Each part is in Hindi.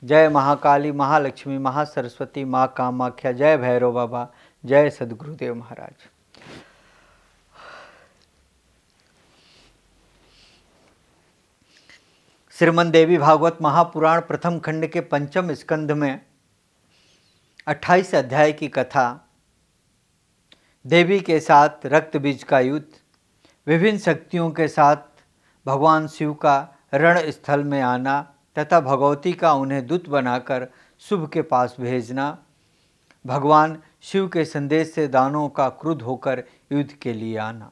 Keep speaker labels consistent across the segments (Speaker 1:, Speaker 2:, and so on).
Speaker 1: जय महाकाली, महालक्ष्मी, महासरस्वती, माँ कामाख्या, जय भैरव बाबा, जय सद्गुरुदेव महाराज। श्रीमद् देवी भागवत महापुराण प्रथम खंड के पंचम स्कंध में 28 अध्याय की कथा, देवी के साथ रक्त बीज का युद्ध, विभिन्न शक्तियों के साथ भगवान शिव का रण स्थल में आना तथा भगवती का उन्हें दूत बनाकर शुभ के पास भेजना, भगवान शिव के संदेश से दानवों का क्रुद्ध होकर युद्ध के लिए आना।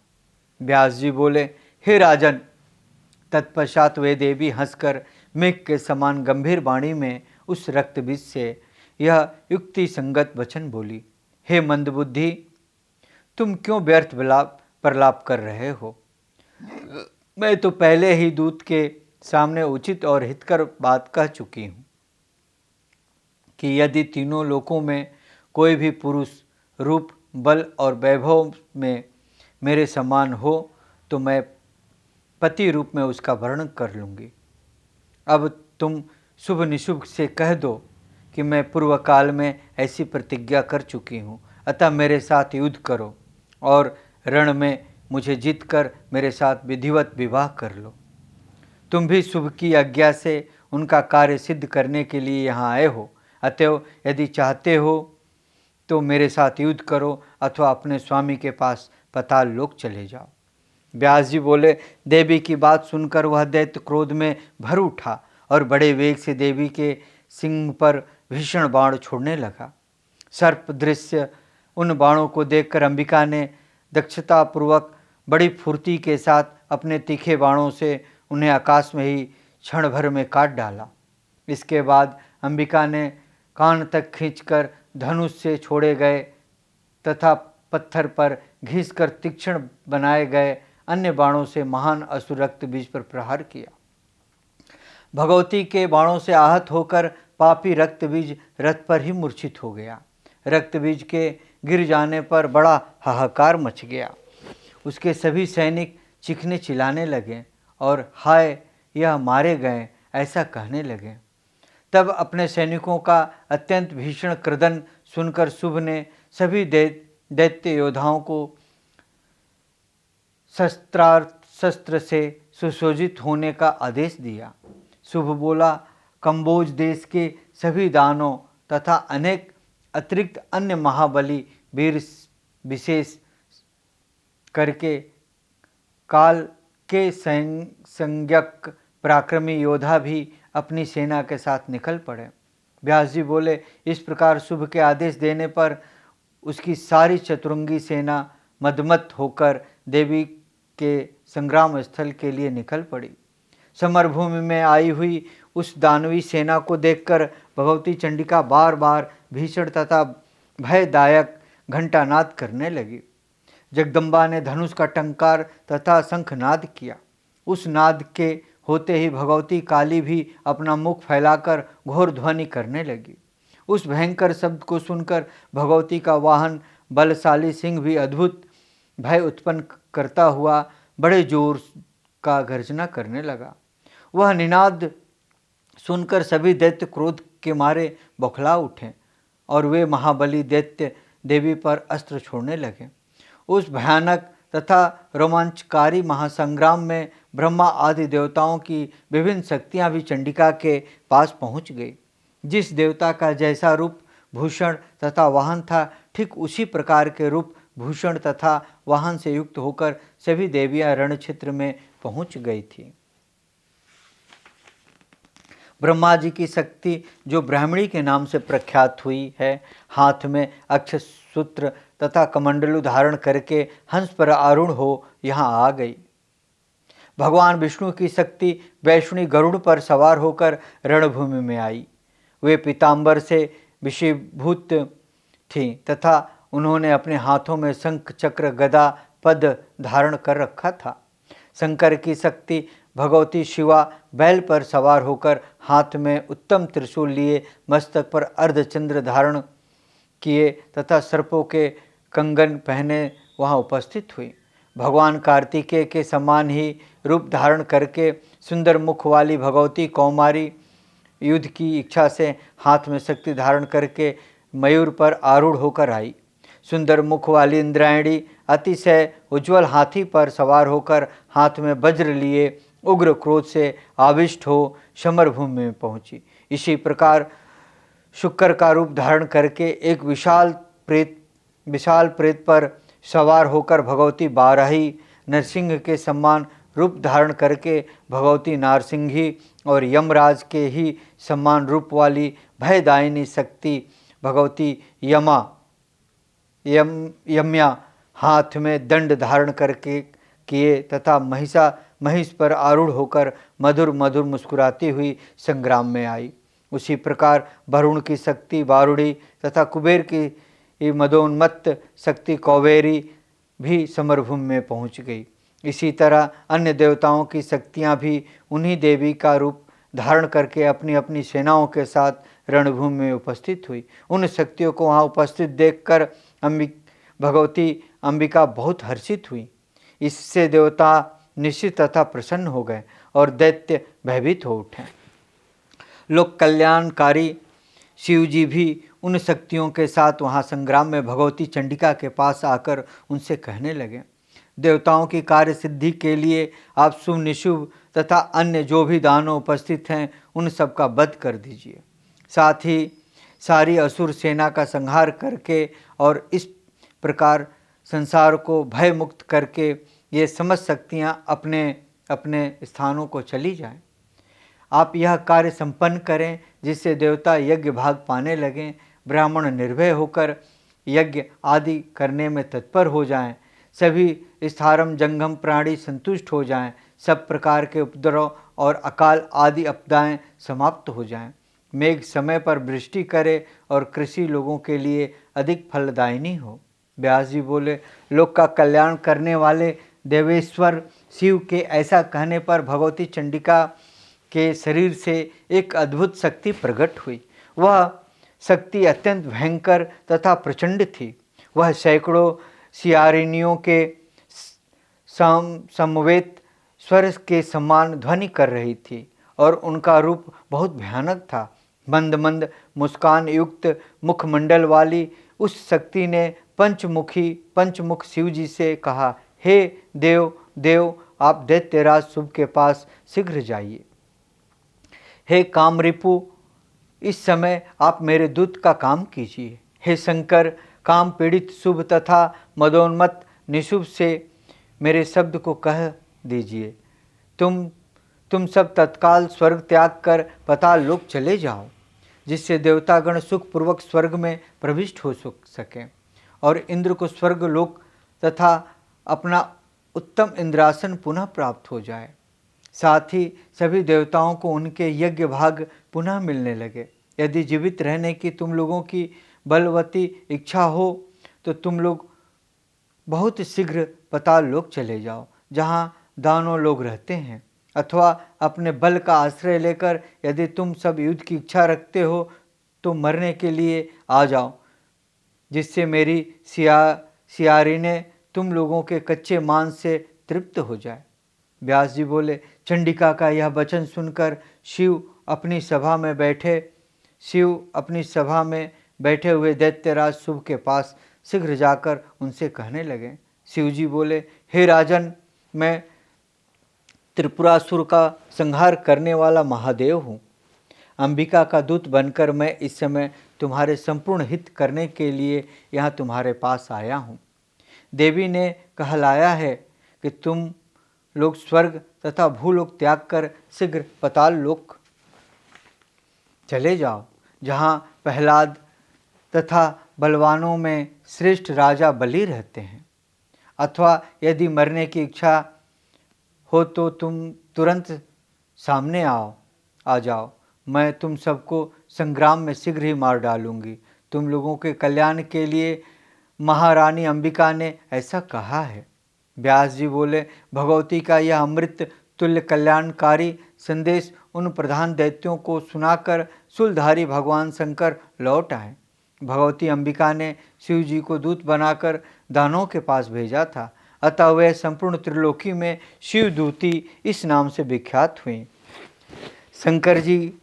Speaker 1: व्यास जी बोले, हे राजन। तत्पश्चात वे देवी हंसकर मेघ के समान गंभीर वाणी में उस रक्तबीज से यह युक्ति संगत वचन बोली, हे मंदबुद्धि, तुम क्यों व्यर्थ प्रलाप कर रहे हो? मैं तो पहले ही दूत के सामने उचित और हितकर बात कह चुकी हूँ कि यदि तीनों लोकों में कोई भी पुरुष रूप, बल और वैभव में मेरे समान हो तो मैं पति रूप में उसका वर्णन कर लूँगी। अब तुम शुभ निशुभ से कह दो कि मैं पूर्व काल में ऐसी प्रतिज्ञा कर चुकी हूँ, अतः मेरे साथ युद्ध करो और रण में मुझे जीतकर मेरे साथ विधिवत विवाह कर लो। तुम भी शुभ की आज्ञा से उनका कार्य सिद्ध करने के लिए यहाँ आए हो, अतएव यदि चाहते हो तो मेरे साथ युद्ध करो अथवा अपने स्वामी के पास पाताल लोक चले जाओ। व्यास जी बोले, देवी की बात सुनकर वह दैत्य क्रोध में भर उठा और बड़े वेग से देवी के सिंह पर भीषण बाण छोड़ने लगा। सर्प दृश्य उन बाणों को देखकर अंबिका ने दक्षतापूर्वक बड़ी फुर्ती के साथ अपने तीखे बाणों से उन्हें आकाश में ही क्षण भर में काट डाला। इसके बाद अंबिका ने कान तक खींचकर धनुष से छोड़े गए तथा पत्थर पर घिसकर तीक्ष्ण बनाए गए अन्य बाणों से महान असुर रक्त बीज पर प्रहार किया। भगवती के बाणों से आहत होकर पापी रक्त बीज रथ पर ही मूर्छित हो गया। रक्त बीज के गिर जाने पर बड़ा हाहाकार मच गया। उसके सभी सैनिक चीखने चिल्लाने लगे और हाय, यह मारे गए ऐसा कहने लगे। तब अपने सैनिकों का अत्यंत भीषण क्रदन सुनकर शुभ ने सभी दैत्य योद्धाओं को शस्त्र से सुसज्जित होने का आदेश दिया। शुभ बोला, कंबोज देश के सभी दानों तथा अनेक अतिरिक्त अन्य महाबली वीर विशेष करके काल के संज्ञक पराक्रमी योद्धा भी अपनी सेना के साथ निकल पड़े। व्यास जी बोले, इस प्रकार शुभ के आदेश देने पर उसकी सारी चतुरंगी सेना मदमत होकर देवी के संग्राम स्थल के लिए निकल पड़ी। समरभूमि में आई हुई उस दानवी सेना को देखकर भगवती चंडिका बार बार भीषण तथा भयदायक घंटानाद करने लगी। जगदम्बा ने धनुष का टंकार तथा शंखनाद किया। उस नाद के होते ही भगवती काली भी अपना मुख फैलाकर घोर ध्वनि करने लगी। उस भयंकर शब्द को सुनकर भगवती का वाहन बलशाली सिंह भी अद्भुत भय उत्पन्न करता हुआ बड़े जोर का गर्जना करने लगा। वह निनाद सुनकर सभी दैत्य क्रोध के मारे बौखला उठे और वे महाबली दैत्य देवी पर अस्त्र छोड़ने लगे। उस भयानक तथा रोमांचकारी महासंग्राम में ब्रह्मा आदि देवताओं की विभिन्न शक्तियां भी चंडिका के पास पहुंच गई। जिस देवता का जैसा रूप, भूषण तथा वाहन था, ठीक उसी प्रकार के रूप, भूषण तथा वाहन से युक्त होकर सभी देवियां रण क्षेत्र में पहुंच गई थी। ब्रह्मा जी की शक्ति जो ब्राह्मणी के नाम से प्रख्यात हुई है, हाथ में अक्षय सूत्र तथा कमंडलू धारण करके हंस पर आरूढ़ हो यहाँ आ गई। भगवान विष्णु की शक्ति वैष्णी गरुड़ पर सवार होकर रणभूमि में आई। वे पीताम्बर से विषीभूत थीं तथा उन्होंने अपने हाथों में शंख, चक्र, गदा, पद धारण कर रखा था। शंकर की शक्ति भगवती शिवा बैल पर सवार होकर हाथ में उत्तम त्रिशूल लिए, मस्तक पर अर्धचंद्र धारण किए तथा सर्पों के कंगन पहने वहाँ उपस्थित हुई। भगवान कार्तिकेय के समान ही रूप धारण करके सुंदर मुख वाली भगवती कौमारी युद्ध की इच्छा से हाथ में शक्ति धारण करके मयूर पर आरूढ़ होकर आई। सुंदर मुख वाली इंद्रायणी अतिशय उज्ज्वल हाथी पर सवार होकर हाथ में वज्र लिए उग्र क्रोध से आविष्ट हो समरभूमि में पहुंची। इसी प्रकार शुक्र का रूप धारण करके एक विशाल प्रेत पर सवार होकर भगवती बाराही नरसिंह के समान रूप धारण करके भगवती नारसिंही और यमराज के ही समान रूप वाली भयदायिनी शक्ति भगवती यम्या हाथ में दंड धारण करके किए तथा महिष पर आरूढ़ होकर मधुर मधुर मुस्कुराती हुई संग्राम में आई। उसी प्रकार वरुण की शक्ति वारुणी तथा कुबेर की मदोन्मत्त शक्ति कौबेरी भी समरभूमि में पहुंच गई। इसी तरह अन्य देवताओं की शक्तियां भी उन्हीं देवी का रूप धारण करके अपनी अपनी सेनाओं के साथ रणभूमि में उपस्थित हुई। उन शक्तियों को वहां उपस्थित देखकर भगवती अंबिका बहुत हर्षित हुई। इससे देवता निश्चित तथा प्रसन्न हो गए और दैत्य भयभीत हो उठे। लोक कल्याणकारी शिव जी भी उन शक्तियों के साथ वहां संग्राम में भगवती चंडिका के पास आकर उनसे कहने लगे, देवताओं की कार्य सिद्धि के लिए आप शुभ निशुभ तथा अन्य जो भी दानव उपस्थित हैं उन सब का वध कर दीजिए। साथ ही सारी असुर सेना का संहार करके और इस प्रकार संसार को भय मुक्त करके ये समस्त शक्तियाँ अपने अपने स्थानों को चली जाएं। आप यह कार्य संपन्न करें जिससे देवता यज्ञ भाग पाने लगें, ब्राह्मण निर्भय होकर यज्ञ आदि करने में तत्पर हो जाएं, सभी स्थारम जंगम प्राणी संतुष्ट हो जाएं, सब प्रकार के उपद्रव और अकाल आदि आपदाएं समाप्त हो जाएं, मेघ समय पर वृष्टि करे और कृषि लोगों के लिए अधिक फलदायिनी हो। व्यास जी बोले, लोक का कल्याण करने वाले देवेश्वर शिव के ऐसा कहने पर भगवती चंडिका के शरीर से एक अद्भुत शक्ति प्रकट हुई। वह शक्ति अत्यंत भयंकर तथा प्रचंड थी। वह सैकड़ों सियारिनियों के समवेत स्वर के समान ध्वनि कर रही थी और उनका रूप बहुत भयानक था। मंद मंद मुस्कान युक्त मुखमंडल वाली उस शक्ति ने पंचमुख शिव जी से कहा, हे देव आप दैत्यराज शुभ के पास शीघ्र जाइए। हे कामरिपु, इस समय आप मेरे दूत का काम कीजिए। हे शंकर, काम पीड़ित शुभ तथा मदोन्मत्त निशुभ से मेरे शब्द को कह दीजिए। तुम सब तत्काल स्वर्ग त्याग कर पाताल लोक चले जाओ, जिससे देवतागण सुखपूर्वक स्वर्ग में प्रविष्ट हो सकें और इंद्र को स्वर्ग लोक तथा अपना उत्तम इंद्रासन पुनः प्राप्त हो जाए। साथ ही सभी देवताओं को उनके यज्ञ भाग पुनः मिलने लगे। यदि जीवित रहने की तुम लोगों की बलवती इच्छा हो तो तुम लोग बहुत शीघ्र पाताल लोक चले जाओ, जहाँ दानव लोग रहते हैं, अथवा अपने बल का आश्रय लेकर यदि तुम सब युद्ध की इच्छा रखते हो तो मरने के लिए आ जाओ, जिससे मेरी सियारिने तुम लोगों के कच्चे मांस से तृप्त हो जाए। व्यास जी बोले, चंडिका का यह वचन सुनकर शिव अपनी सभा में बैठे हुए दैत्यराज शुभ के पास शीघ्र जाकर उनसे कहने लगे। शिव जी बोले, हे राजन, मैं त्रिपुरासुर का संहार करने वाला महादेव हूँ। अंबिका का दूत बनकर मैं इस समय तुम्हारे संपूर्ण हित करने के लिए यहाँ तुम्हारे पास आया हूँ। देवी ने कहलाया है कि तुम लोग स्वर्ग तथा भूलोक त्याग कर शीघ्र पाताल लोक चले जाओ, जहाँ प्रहलाद तथा बलवानों में श्रेष्ठ राजा बलि रहते हैं। अथवा यदि मरने की इच्छा हो तो तुम तुरंत सामने आ जाओ, मैं तुम सबको संग्राम में शीघ्र ही मार डालूंगी। तुम लोगों के कल्याण के लिए महारानी अंबिका ने ऐसा कहा है। व्यास जी बोले, भगवती का यह अमृत तुल्य कल्याणकारी संदेश उन प्रधान दैत्यों को सुनाकर शूलधारी भगवान शंकर लौट आए। भगवती अंबिका ने शिव जी को दूत बनाकर दानवों के पास भेजा था, अतः वह संपूर्ण त्रिलोकी में शिव दूती इस नाम से विख्यात हुई। शंकर जी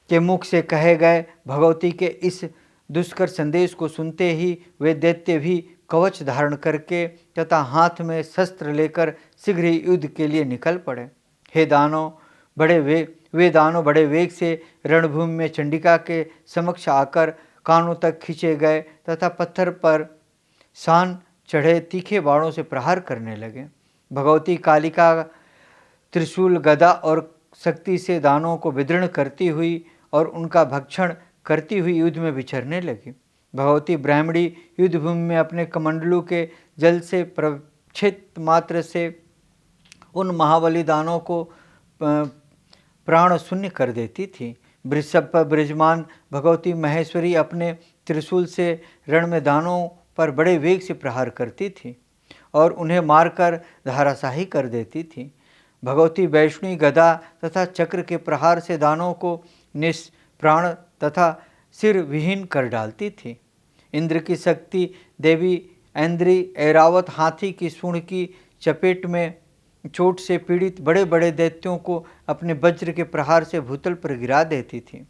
Speaker 1: के मुख से कहे गए भगवती के इस दुष्कर संदेश को सुनते ही वे दैत्य भी कवच धारण करके तथा हाथ में शस्त्र लेकर शीघ्र ही युद्ध के लिए निकल पड़े। हे दानव, वे दानव बड़े वेग से रणभूमि में चंडिका के समक्ष आकर कानों तक खींचे गए तथा पत्थर पर सान चढ़े तीखे बाणों से प्रहार करने लगे। भगवती कालिका त्रिशूल, गदा और शक्ति से दानवों को विदीर्ण करती हुई और उनका भक्षण करती हुई युद्ध में विचरने लगी। भगवती ब्राह्मणी युद्धभूमि में अपने कमंडलू के जल से प्रक्षिप्त मात्र से उन महाबली दानवों को प्राण शून्य कर देती थी। वृषभ पर विराजमान भगवती महेश्वरी अपने त्रिशूल से रण में दानवों पर बड़े वेग से प्रहार करती थी और उन्हें मारकर धराशाही कर देती थी। भगवती वैष्णवी गदा तथा चक्र के प्रहार से दानवों को निष्प्राण तथा सिर विहीन कर डालती थी। इंद्र की शक्ति देवी ऐन्द्री ऐरावत हाथी की सूंड की चपेट में चोट से पीड़ित बड़े बड़े दैत्यों को अपने वज्र के प्रहार से भूतल पर गिरा देती थी।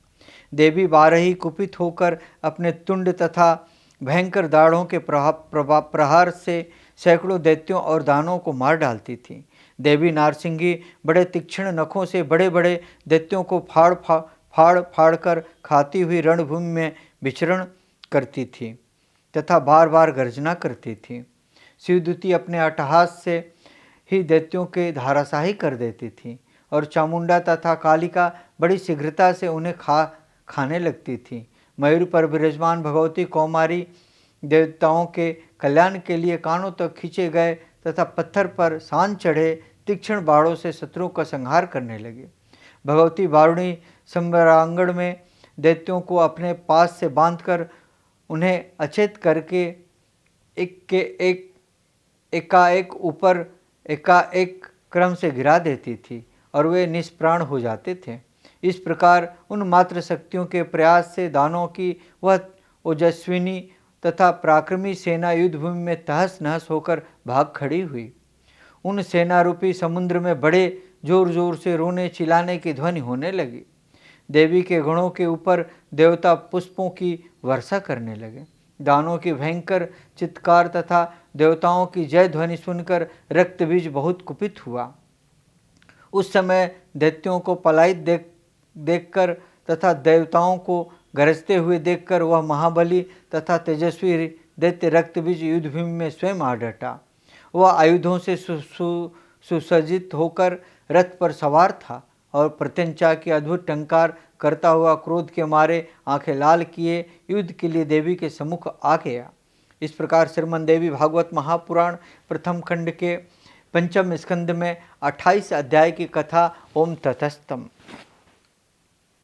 Speaker 1: देवी बारही कुपित होकर अपने तुंड तथा भयंकर दाढ़ों के प्रहार से सैकड़ों दैत्यों और दानवों को मार डालती थी। देवी नारसिंगी बड़े तीक्ष्ण नखों से बड़े बड़े दैत्यों को फाड़ कर खाती हुई रणभूमि में विचरण करती थी तथा बार बार गर्जना करती थी। शिवदूती अपने अट्टहास से ही दैत्यों के धाराशाही कर देती थी और चामुंडा तथा कालिका बड़ी शीघ्रता से उन्हें खाने लगती थी। मयूर पर विराजमान भगवती कौमारी देवताओं के कल्याण के लिए कानों तक खींचे गए तथा पत्थर पर सान चढ़े तीक्ष्ण बाणों से शत्रुओं का संहार करने लगे। भगवती वारुणी संवरांगण में दैत्यों को अपने पास से बांधकर उन्हें अचेत करके एकाएक क्रम से गिरा देती थी और वे निष्प्राण हो जाते थे। इस प्रकार उन मात्र शक्तियों के प्रयास से दानवों की वह ओजस्विनी तथा पराक्रमी सेना युद्धभूमि में तहस नहस होकर भाग खड़ी हुई। उन सेना रूपी समुद्र में बड़े जोर जोर से रोने चिल्लाने की ध्वनि होने लगी। देवी के गणों के ऊपर देवता पुष्पों की वर्षा करने लगे। दानवों की भयंकर चित्कार तथा देवताओं की जय ध्वनि सुनकर रक्तबीज बहुत कुपित हुआ। उस समय दैत्यों को पलायित देखकर तथा देवताओं को गरजते हुए देखकर वह महाबली तथा तेजस्वी दैत्य रक्तबीज युद्धभूमि में स्वयं आ डटा। वह आयुधों से सुसज्जित होकर रथ पर सवार था और प्रत्यंचा की अद्भुत टंकार करता हुआ क्रोध के मारे आंखें लाल किए युद्ध के लिए देवी के सम्मुख आ गया। इस प्रकार श्रीमद् देवी भागवत महापुराण प्रथम खंड के पंचम स्कंद में 28 अध्याय की कथा। ओम ततस्तम।